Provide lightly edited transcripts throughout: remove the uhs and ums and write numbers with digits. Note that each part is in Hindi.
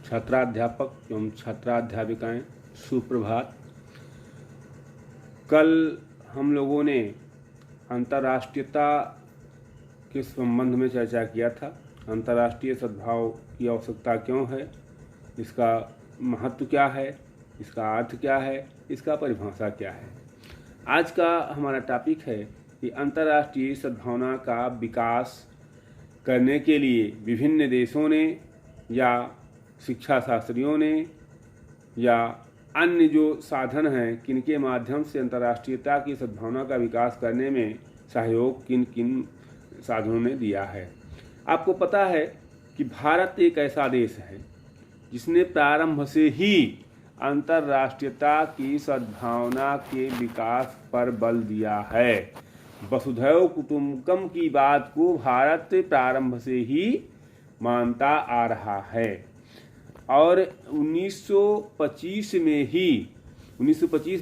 छात्राध्यापक एवं छात्राध्यापिकाएं, सुप्रभात। कल हम लोगों ने अंतर्राष्ट्रीयता के संबंध में चर्चा किया था। अंतर्राष्ट्रीय सद्भाव की आवश्यकता क्यों है, इसका महत्व क्या है, इसका अर्थ क्या है, इसका परिभाषा क्या है। आज का हमारा टॉपिक है कि अंतर्राष्ट्रीय सद्भावना का विकास करने के लिए विभिन्न देशों ने या शिक्षा शास्त्रियों ने या अन्य जो साधन हैं, किनके माध्यम से अंतर्राष्ट्रीयता की सद्भावना का विकास करने में सहयोग किन किन साधनों ने दिया है। आपको पता है कि भारत एक ऐसा देश है जिसने प्रारंभ से ही अंतर्राष्ट्रीयता की सद्भावना के विकास पर बल दिया है। वसुधैव कुटुंबकम की बात को भारत प्रारंभ से ही मानता आ रहा है और 1925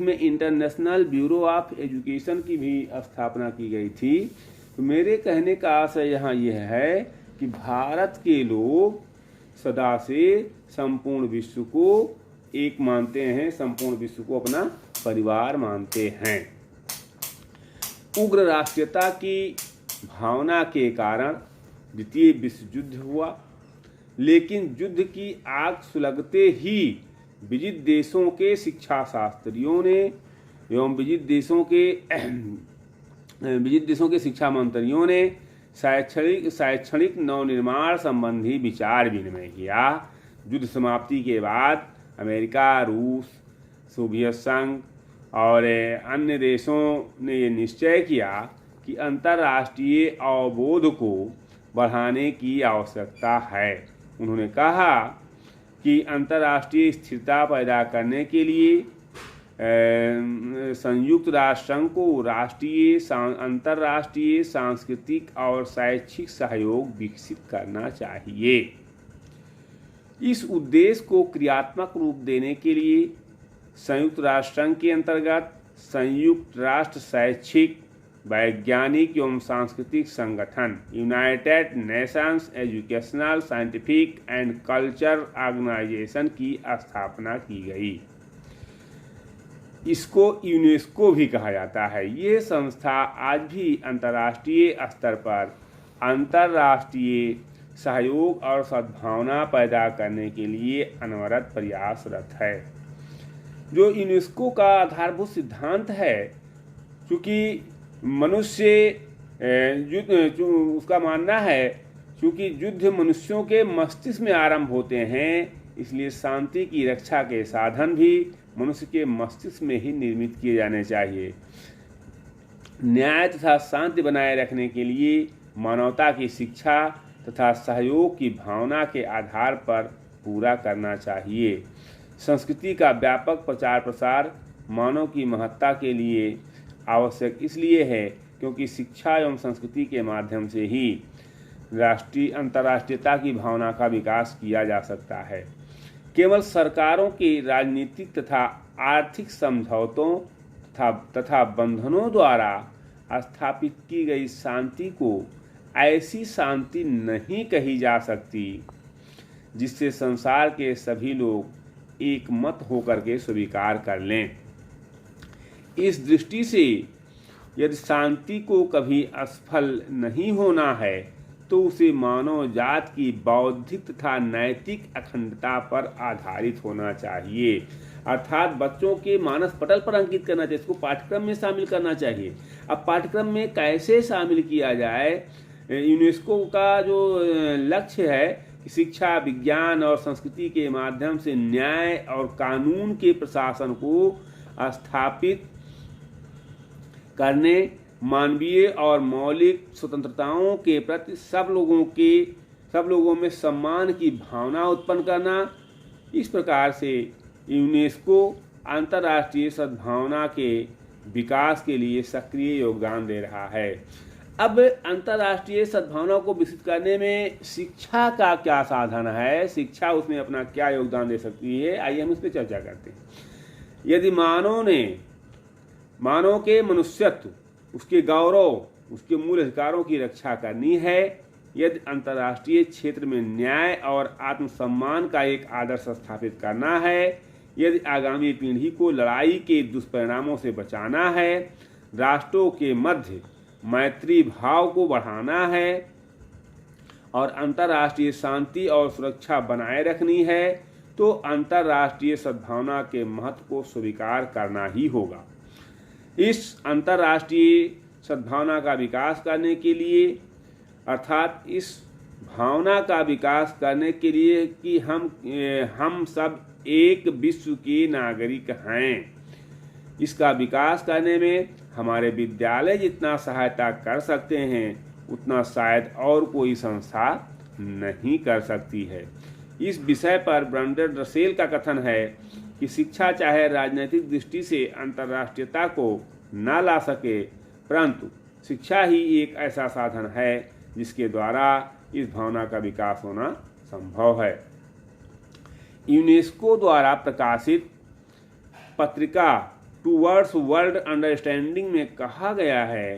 में इंटरनेशनल ब्यूरो ऑफ एजुकेशन की भी स्थापना की गई थी। तो मेरे कहने का आशय यहाँ यह है कि भारत के लोग सदा से संपूर्ण विश्व को एक मानते हैं, संपूर्ण विश्व को अपना परिवार मानते हैं। उग्र राष्ट्रीयता की भावना के कारण द्वितीय विश्व युद्ध हुआ, लेकिन युद्ध की आग सुलगते ही विजित देशों के शिक्षा शास्त्रियों ने एवं विजित देशों के शिक्षा मंत्रियों ने शैक्षणिक नवनिर्माण संबंधी विचार विनिमय किया। युद्ध समाप्ति के बाद अमेरिका, रूस, सोवियत संघ और अन्य देशों ने ये निश्चय किया कि अंतर्राष्ट्रीय अवबोध को बढ़ाने की आवश्यकता है। उन्होंने कहा कि अंतर्राष्ट्रीय स्थिरता पैदा करने के लिए संयुक्त राष्ट्र संघ को अंतर्राष्ट्रीय सांस्कृतिक और शैक्षिक सहयोग विकसित करना चाहिए। इस उद्देश्य को क्रियात्मक रूप देने के लिए संयुक्त राष्ट्र संघ के अंतर्गत संयुक्त राष्ट्र शैक्षिक, वैज्ञानिक एवं सांस्कृतिक संगठन United Nations Educational, Scientific and Culture Organization की स्थापना की गई। इसको यूनेस्को भी कहा जाता है। ये संस्था आज भी अंतर्राष्ट्रीय स्तर पर अंतर्राष्ट्रीय सहयोग और सद्भावना पैदा करने के लिए अनवरत प्रयासरत है। जो यूनेस्को का आधारभूत सिद्धांत है, चूँकि मनुष्य उसका मानना है क्योंकि युद्ध मनुष्यों के मस्तिष्क में आरंभ होते हैं, इसलिए शांति की रक्षा के साधन भी मनुष्य के मस्तिष्क में ही निर्मित किए जाने चाहिए। न्याय तथा शांति बनाए रखने के लिए मानवता की शिक्षा तथा सहयोग की भावना के आधार पर पूरा करना चाहिए। संस्कृति का व्यापक प्रचार प्रसार मानव की महत्ता के लिए आवश्यक इसलिए है क्योंकि शिक्षा एवं संस्कृति के माध्यम से ही अंतर्राष्ट्रीयता की भावना का विकास किया जा सकता है। केवल सरकारों के राजनीतिक तथा आर्थिक समझौतों तथा बंधनों द्वारा स्थापित की गई शांति को ऐसी शांति नहीं कही जा सकती जिससे संसार के सभी लोग एक मत होकर के स्वीकार कर लें। इस दृष्टि से यदि शांति को कभी असफल नहीं होना है तो उसे मानव जात की बौद्धिक तथा नैतिक अखंडता पर आधारित होना चाहिए। अर्थात बच्चों के मानस पटल पर अंकित करना चाहिए, इसको पाठ्यक्रम में शामिल करना चाहिए। अब पाठ्यक्रम में कैसे शामिल किया जाए, यूनेस्को का जो लक्ष्य है कि शिक्षा, विज्ञान और संस्कृति के माध्यम से न्याय और कानून के प्रशासन को स्थापित करने, मानवीय और मौलिक स्वतंत्रताओं के प्रति सब लोगों में सम्मान की भावना उत्पन्न करना। इस प्रकार से यूनेस्को अंतर्राष्ट्रीय सद्भावना के विकास के लिए सक्रिय योगदान दे रहा है। अब अंतर्राष्ट्रीय सद्भावना को विकसित करने में शिक्षा का क्या साधन है, शिक्षा उसमें अपना क्या योगदान दे सकती है, आइए हम इस पर चर्चा करते हैं। यदि मानव के मनुष्यत्व, उसके गौरव, उसके मूल अधिकारों की रक्षा करनी है यदि अंतर्राष्ट्रीय क्षेत्र में न्याय और आत्मसम्मान का एक आदर्श स्थापित करना है, यदि आगामी पीढ़ी को लड़ाई के दुष्परिणामों से बचाना है, राष्ट्रों के मध्य मैत्री भाव को बढ़ाना है और अंतर्राष्ट्रीय शांति और सुरक्षा बनाए रखनी है, तो अंतर्राष्ट्रीय सद्भावना के महत्व को स्वीकार करना ही होगा। इस अंतर्राष्ट्रीय सद्भावना का विकास करने के लिए, अर्थात इस भावना का विकास करने के लिए कि हम सब एक विश्व के नागरिक हैं, इसका विकास करने में हमारे विद्यालय जितना सहायता कर सकते हैं उतना शायद और कोई संस्था नहीं कर सकती है। इस विषय पर बर्ट्रैंड रसेल का कथन है कि शिक्षा चाहे राजनीतिक दृष्टि से अंतर्राष्ट्रीयता को न ला सके, परंतु शिक्षा ही एक ऐसा साधन है जिसके द्वारा इस भावना का विकास होना संभव है। यूनेस्को द्वारा प्रकाशित पत्रिका टूवर्ड्स वर्ल्ड अंडरस्टैंडिंग में कहा गया है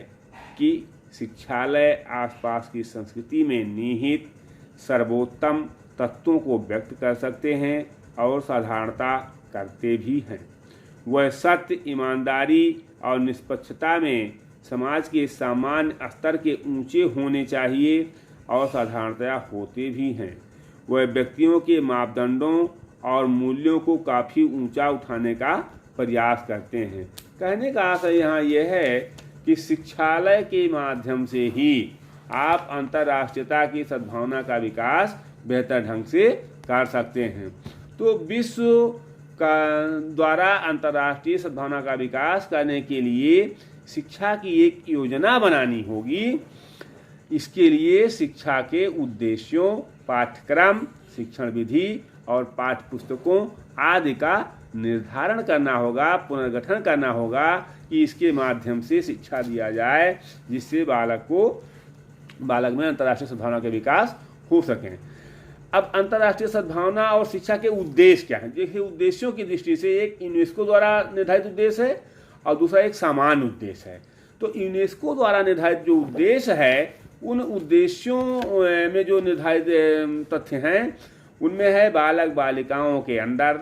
कि शिक्षालय आसपास की संस्कृति में निहित सर्वोत्तम तत्वों को व्यक्त कर सकते हैं और साधारणता करते भी हैं। वह सत्य, ईमानदारी और निष्पक्षता में समाज के सामान्य स्तर के ऊंचे होने चाहिए और साधारणतया होते भी हैं। वह व्यक्तियों के मापदंडों और मूल्यों को काफ़ी ऊंचा उठाने का प्रयास करते हैं। कहने का आशय यहाँ यह है कि शिक्षालय के माध्यम से ही आप अंतर्राष्ट्रीयता की सद्भावना का विकास बेहतर ढंग से कर सकते हैं। तो विश्व का द्वारा अंतर्राष्ट्रीय सद्भावना का विकास करने के लिए शिक्षा की एक योजना बनानी होगी। इसके लिए शिक्षा के उद्देश्यों, पाठ्यक्रम, शिक्षण विधि और पाठ्यपुस्तकों आदि का निर्धारण करना होगा, पुनर्गठन करना होगा कि इसके माध्यम से शिक्षा दिया जाए जिससे बालक में अंतर्राष्ट्रीय सद्भावना के विकास हो सकें। अब अंतर्राष्ट्रीय सद्भावना और शिक्षा के उद्देश्य क्या हैं? देखिए, उद्देश्यों की दृष्टि से एक यूनेस्को द्वारा निर्धारित उद्देश्य है और दूसरा एक सामान्य उद्देश्य है। तो यूनेस्को द्वारा निर्धारित जो उद्देश्य है, उन उद्देश्यों में जो निर्धारित तथ्य हैं उनमें है बालक बालिकाओं के अंदर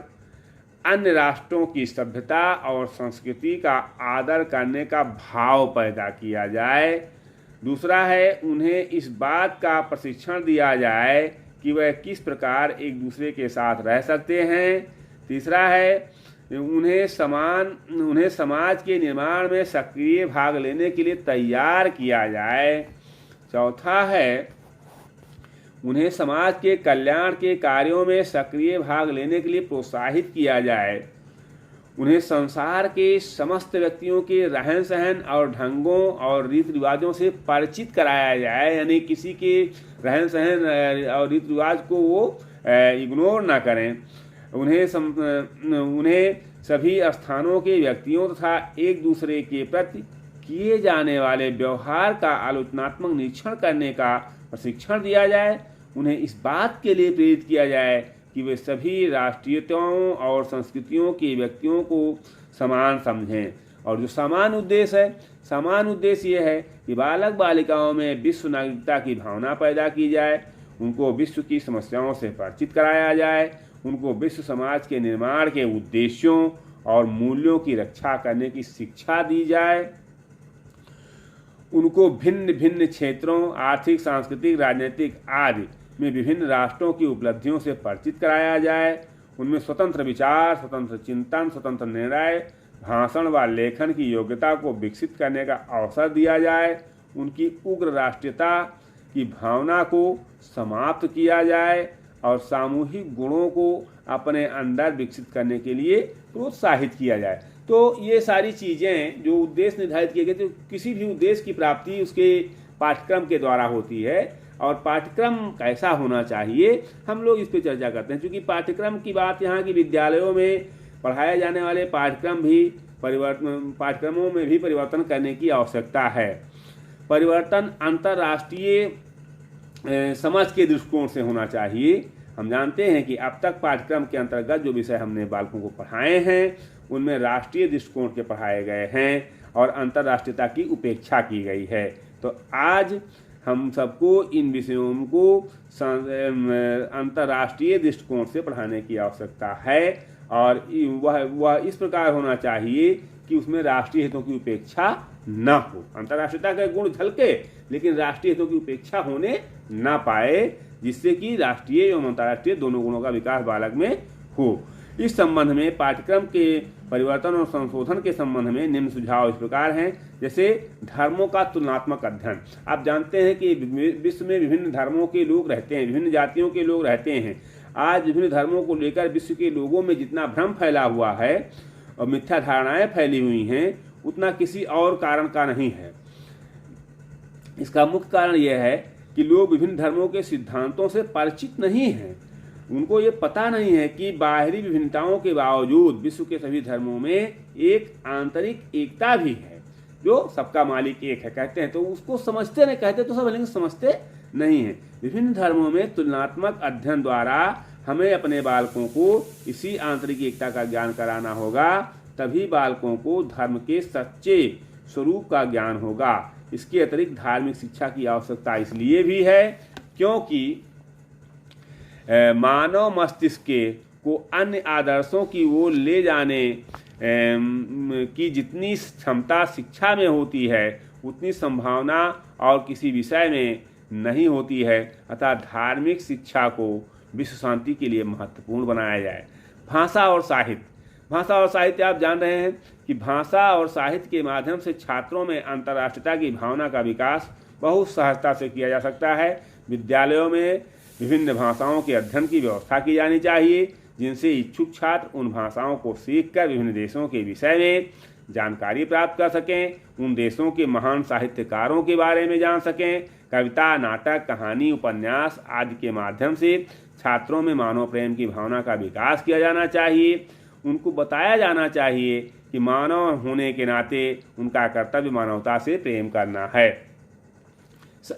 अन्य राष्ट्रों की सभ्यता और संस्कृति का आदर करने का भाव पैदा किया जाए। दूसरा है उन्हें इस बात का प्रशिक्षण दिया जाए कि वह किस प्रकार एक दूसरे के साथ रह सकते हैं। तीसरा है उन्हें समाज के निर्माण में सक्रिय भाग लेने के लिए तैयार किया जाए। चौथा है उन्हें समाज के कल्याण के कार्यों में सक्रिय भाग लेने के लिए प्रोत्साहित किया जाए। उन्हें संसार के समस्त व्यक्तियों के रहन सहन और ढंगों और रीति रिवाजों से परिचित कराया जाए, यानी किसी के रहन सहन और रीति रिवाज को वो इग्नोर ना करें। उन्हें सभी स्थानों के व्यक्तियों तथा एक दूसरे के प्रति किए जाने वाले व्यवहार का आलोचनात्मक निरीक्षण करने का प्रशिक्षण दिया जाए। उन्हें इस बात के लिए प्रेरित किया जाए कि वे सभी राष्ट्रीयताओं और संस्कृतियों के व्यक्तियों को समान समझें। और जो सामान्य उद्देश्य ये है कि बालक बालिकाओं में विश्व नागरिकता की भावना पैदा की जाए, उनको विश्व की समस्याओं से परिचित कराया जाए, उनको विश्व समाज के निर्माण के उद्देश्यों और मूल्यों की रक्षा करने की शिक्षा दी जाए, उनको भिन्न भिन्न क्षेत्रों, आर्थिक, सांस्कृतिक, राजनीतिक आदि में विभिन्न राष्ट्रों की उपलब्धियों से परिचित कराया जाए, उनमें स्वतंत्र विचार, स्वतंत्र चिंतन, स्वतंत्र निर्णय, भाषण व लेखन की योग्यता को विकसित करने का अवसर दिया जाए, उनकी उग्र राष्ट्रीयता की भावना को समाप्त किया जाए और सामूहिक गुणों को अपने अंदर विकसित करने के लिए प्रोत्साहित किया जाए। तो ये सारी चीज़ें जो उद्देश्य निर्धारित किए गए, तो किसी भी उद्देश्य की प्राप्ति उसके पाठ्यक्रम के द्वारा होती है। और पाठ्यक्रम कैसा होना चाहिए, हम लोग इस पर चर्चा करते हैं, क्योंकि पाठ्यक्रम की बात यहाँ की विद्यालयों में पढ़ाए जाने वाले पाठ्यक्रमों में भी परिवर्तन करने की आवश्यकता है। परिवर्तन अंतर्राष्ट्रीय समझ के दृष्टिकोण से होना चाहिए। हम जानते हैं कि अब तक पाठ्यक्रम के अंतर्गत जो विषय हमने बालकों को पढ़ाए हैं उनमें राष्ट्रीय दृष्टिकोण के पढ़ाए गए हैं और अंतर्राष्ट्रीयता की उपेक्षा की गई है। तो आज हम सबको इन विषयों को अंतर्राष्ट्रीय दृष्टिकोण से पढ़ाने की आवश्यकता है और वह इस प्रकार होना चाहिए कि उसमें राष्ट्रीय हितों की उपेक्षा न हो। अंतर्राष्ट्रीयता का गुण झलके लेकिन राष्ट्रीय हितों की उपेक्षा होने न पाए, जिससे कि राष्ट्रीय एवं अंतर्राष्ट्रीय दोनों गुणों का विकास बालक में हो। इस संबंध में पाठ्यक्रम के परिवर्तन और संशोधन के संबंध में निम्न सुझाव इस प्रकार हैं। जैसे धर्मों का तुलनात्मक अध्ययन। आप जानते हैं कि विश्व में विभिन्न धर्मों के लोग रहते हैं, विभिन्न जातियों के लोग रहते हैं। आज विभिन्न धर्मों को लेकर विश्व के लोगों में जितना भ्रम फैला हुआ है और मिथ्या धारणाएं फैली हुई हैं, उतना किसी और कारण का नहीं है। इसका मुख्य कारण यह है कि लोग विभिन्न धर्मों के सिद्धांतों से परिचित नहीं हैं। उनको ये पता नहीं है कि बाहरी विभिन्नताओं के बावजूद विश्व के सभी धर्मों में एक आंतरिक एकता भी है, जो सबका मालिक एक है कहते हैं, तो उसको समझते नहीं, कहते तो सब लेकिन समझते नहीं है। विभिन्न धर्मों में तुलनात्मक अध्ययन द्वारा हमें अपने बालकों को इसी आंतरिक एकता का ज्ञान कराना होगा, तभी बालकों को धर्म के सच्चे स्वरूप का ज्ञान होगा। इसके अतिरिक्त धार्मिक शिक्षा की आवश्यकता इसलिए भी है क्योंकि मानव मस्तिष्क को अन्य आदर्शों की ओर ले जाने की जितनी क्षमता शिक्षा में होती है, उतनी संभावना और किसी विषय में नहीं होती है। अतः धार्मिक शिक्षा को विश्व शांति के लिए महत्वपूर्ण बनाया जाए। भाषा और साहित्य। भाषा और साहित्य आप जान रहे हैं कि भाषा और साहित्य के माध्यम से छात्रों में अंतर्राष्ट्रीयता की भावना का विकास बहुत सहजता से किया जा सकता है। विद्यालयों में विभिन्न भाषाओं के अध्ययन की व्यवस्था की जानी चाहिए, जिनसे इच्छुक छात्र उन भाषाओं को सीखकर विभिन्न देशों के विषय में जानकारी प्राप्त कर सकें, उन देशों के महान साहित्यकारों के बारे में जान सकें। कविता, नाटक, कहानी, उपन्यास आदि के माध्यम से छात्रों में मानव प्रेम की भावना का विकास किया जाना चाहिए। उनको बताया जाना चाहिए कि मानव होने के नाते उनका कर्तव्य मानवता से प्रेम करना है।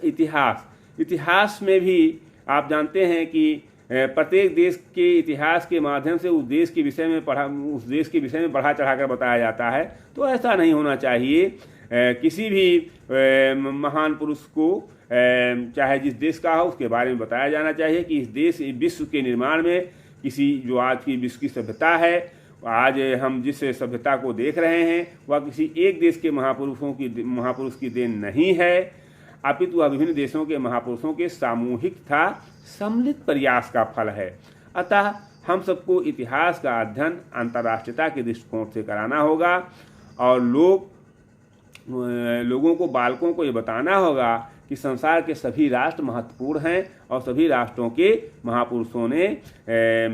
इतिहास में भी आप जानते हैं कि प्रत्येक देश के इतिहास के माध्यम से उस देश के विषय में बढ़ा चढ़ाकर बताया जाता है। तो ऐसा नहीं होना चाहिए। किसी भी महान पुरुष को चाहे जिस देश का हो उसके बारे में बताया जाना चाहिए कि इस विश्व के निर्माण में जो आज की विश्व की सभ्यता है, आज हम जिस सभ्यता को देख रहे हैं वह किसी एक देश के महापुरुष की देन नहीं है, अपितु वह विभिन्न देशों के महापुरुषों के सामूहिक तथा सम्मिलित प्रयास का फल है। अतः हम सबको इतिहास का अध्ययन अंतर्राष्ट्रीयता के दृष्टिकोण से कराना होगा और लोगों को, बालकों को ये बताना होगा कि संसार के सभी राष्ट्र महत्वपूर्ण हैं और सभी राष्ट्रों के महापुरुषों ने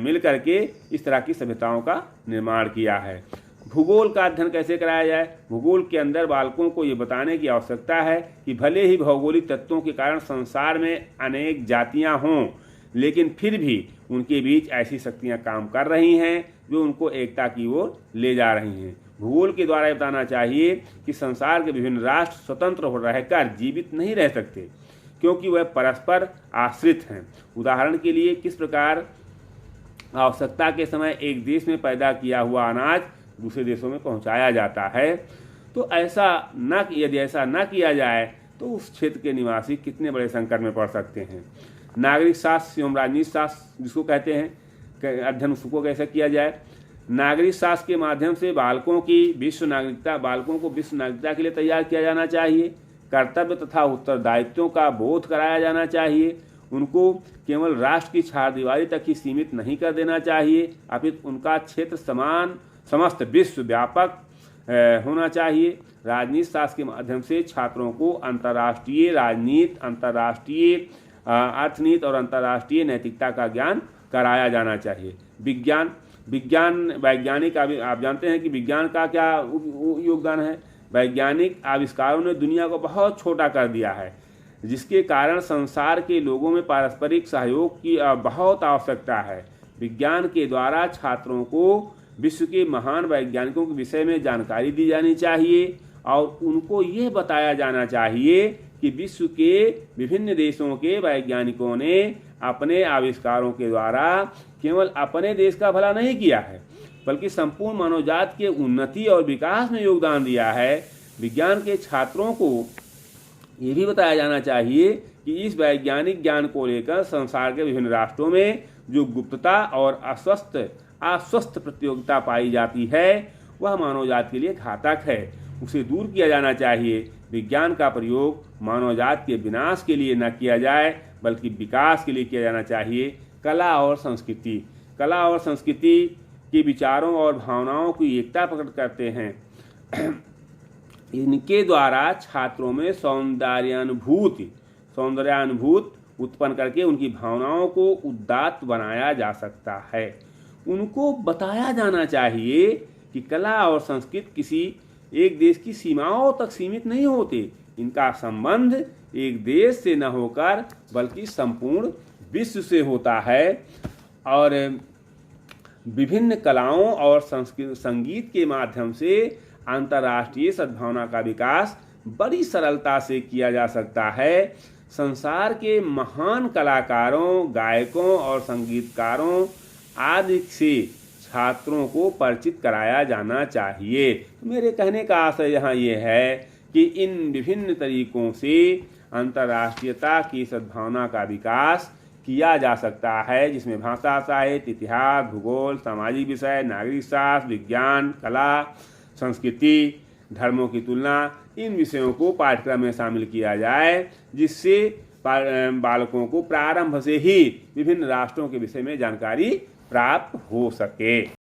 मिलकर के इस तरह की सभ्यताओं का निर्माण किया है। भूगोल का अध्ययन कैसे कराया जाए? भूगोल के अंदर बालकों को ये बताने की आवश्यकता है कि भले ही भौगोलिक तत्वों के कारण संसार में अनेक जातियां हों, लेकिन फिर भी उनके बीच ऐसी शक्तियां काम कर रही हैं जो उनको एकता की ओर ले जा रही हैं। भूगोल के द्वारा बताना चाहिए कि संसार के विभिन्न राष्ट्र स्वतंत्र रहकर जीवित नहीं रह सकते, क्योंकि वह परस्पर आश्रित हैं। उदाहरण के लिए, किस प्रकार आवश्यकता के समय एक देश में पैदा किया हुआ अनाज दूसरे देशों में पहुंचाया जाता है, तो यदि ऐसा न किया जाए तो उस क्षेत्र के निवासी कितने बड़े संकट में पड़ सकते हैं। नागरिक शास्त्र एवं राजनीति शास्त्र जिसको कहते हैं, अध्ययन उसको कैसे किया जाए? नागरिक शास्त्र के माध्यम से बालकों को विश्व नागरिकता के लिए तैयार किया जाना चाहिए। कर्तव्य तथा उत्तरदायित्वों का बोध कराया जाना चाहिए। उनको केवल राष्ट्र की चारदीवारी तक ही सीमित नहीं कर देना चाहिए, अपितु उनका क्षेत्र समस्त विश्व व्यापक होना चाहिए। राजनीति शास्त्र के माध्यम से छात्रों को अंतर्राष्ट्रीय राजनीति, अंतर्राष्ट्रीय अर्थनीति और अंतर्राष्ट्रीय नैतिकता का ज्ञान कराया जाना चाहिए। वैज्ञानिक आप जानते हैं कि विज्ञान का क्या योगदान है। वैज्ञानिक आविष्कारों ने दुनिया को बहुत छोटा कर दिया है, जिसके कारण संसार के लोगों में पारस्परिक सहयोग की बहुत आवश्यकता है। विज्ञान के द्वारा छात्रों को विश्व के महान वैज्ञानिकों के विषय में जानकारी दी जानी चाहिए और उनको ये बताया जाना चाहिए कि विश्व के विभिन्न देशों के वैज्ञानिकों ने अपने आविष्कारों के द्वारा केवल अपने देश का भला नहीं किया है, बल्कि संपूर्ण मानवजात के उन्नति और विकास में योगदान दिया है। विज्ञान के छात्रों को ये भी बताया जाना चाहिए कि इस वैज्ञानिक ज्ञान को लेकर संसार के विभिन्न राष्ट्रों में जो गुप्तता और अस्वस्थ प्रतियोगिता पाई जाती है वह मानव जाति के लिए घातक है। उसे दूर किया जाना चाहिए। विज्ञान का प्रयोग मानव जाति के विनाश के लिए न किया जाए बल्कि विकास के लिए किया जाना चाहिए। कला और संस्कृति के विचारों और भावनाओं की एकता प्रकट करते हैं। इनके द्वारा छात्रों में सौंदर्यानुभूति उत्पन्न करके उनकी भावनाओं को उदात्त बनाया जा सकता है। उनको बताया जाना चाहिए कि कला और संस्कृति किसी एक देश की सीमाओं तक सीमित नहीं होते। इनका संबंध एक देश से न होकर बल्कि संपूर्ण विश्व से होता है और विभिन्न कलाओं और संगीत के माध्यम से अंतर्राष्ट्रीय सद्भावना का विकास बड़ी सरलता से किया जा सकता है। संसार के महान कलाकारों, गायकों और संगीतकारों आदि से छात्रों को परिचित कराया जाना चाहिए। मेरे कहने का आशय यहाँ ये है कि इन विभिन्न तरीकों से अंतर्राष्ट्रीयता की सद्भावना का विकास किया जा सकता है, जिसमें भाषा, साहित्य, इतिहास, भूगोल, सामाजिक विषय, नागरिक शास्त्र, विज्ञान, कला, संस्कृति, धर्मों की तुलना, इन विषयों को पाठ्यक्रम में शामिल किया जाए, जिससे बालकों को प्रारंभ से ही विभिन्न राष्ट्रों के विषय में जानकारी प्राप्त हो सके।